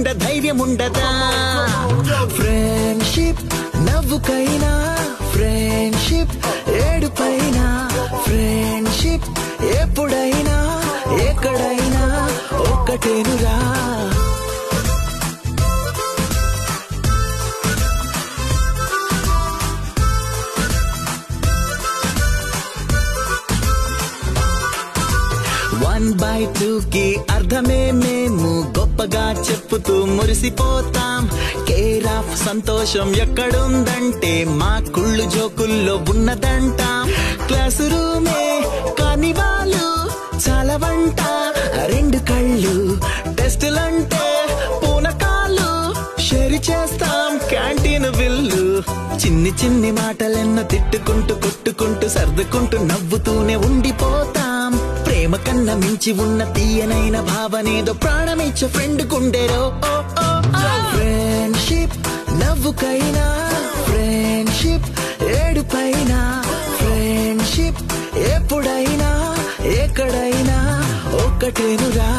గుండె ధైర్యం ఉండదా ఫ్రెండ్షిప్ నవ్వుకైనా ఫ్రెండ్షిప్ ఏడుపైనా ఫ్రెండ్షిప్ ఎప్పుడైనా ఎక్కడైనా ఒక్కటేనురా వన్ బై టూ కి అర్థమే మేము గొప్పగా చెప్పుతూ మురిసిపోతాం కేర్ ఆఫ్ సంతోషం ఎక్కడుందంటే మా కుళ్ళు జోకుల్లో ఉన్నదంటాం క్లాసు రూమే కాని వాళ్ళు చాలా వంట రెండు కళ్ళు టెస్టులంటే పూనకాలు షేర్ చేస్తాం క్యాంటీన్ బిల్లు చిన్ని చిన్ని మాటలెన్నో తిట్టుకుంటూ కొట్టుకుంటూ సర్దుకుంటూ నవ్వుతూనే ఉండిపోతాం ప్రేమ కన్నా మించి ఉన్న తీయనైన భావనేదో ప్రాణమిచ్చే ఫ్రెండ్ గుండెరో ఫ్రెండ్షిప్ నవ్వుకైనా ఫ్రెండ్షిప్ ఏడుపైనా ఫ్రెండ్షిప్ ఎప్పుడైనా ఎక్కడైనా ఒక్కటేనురా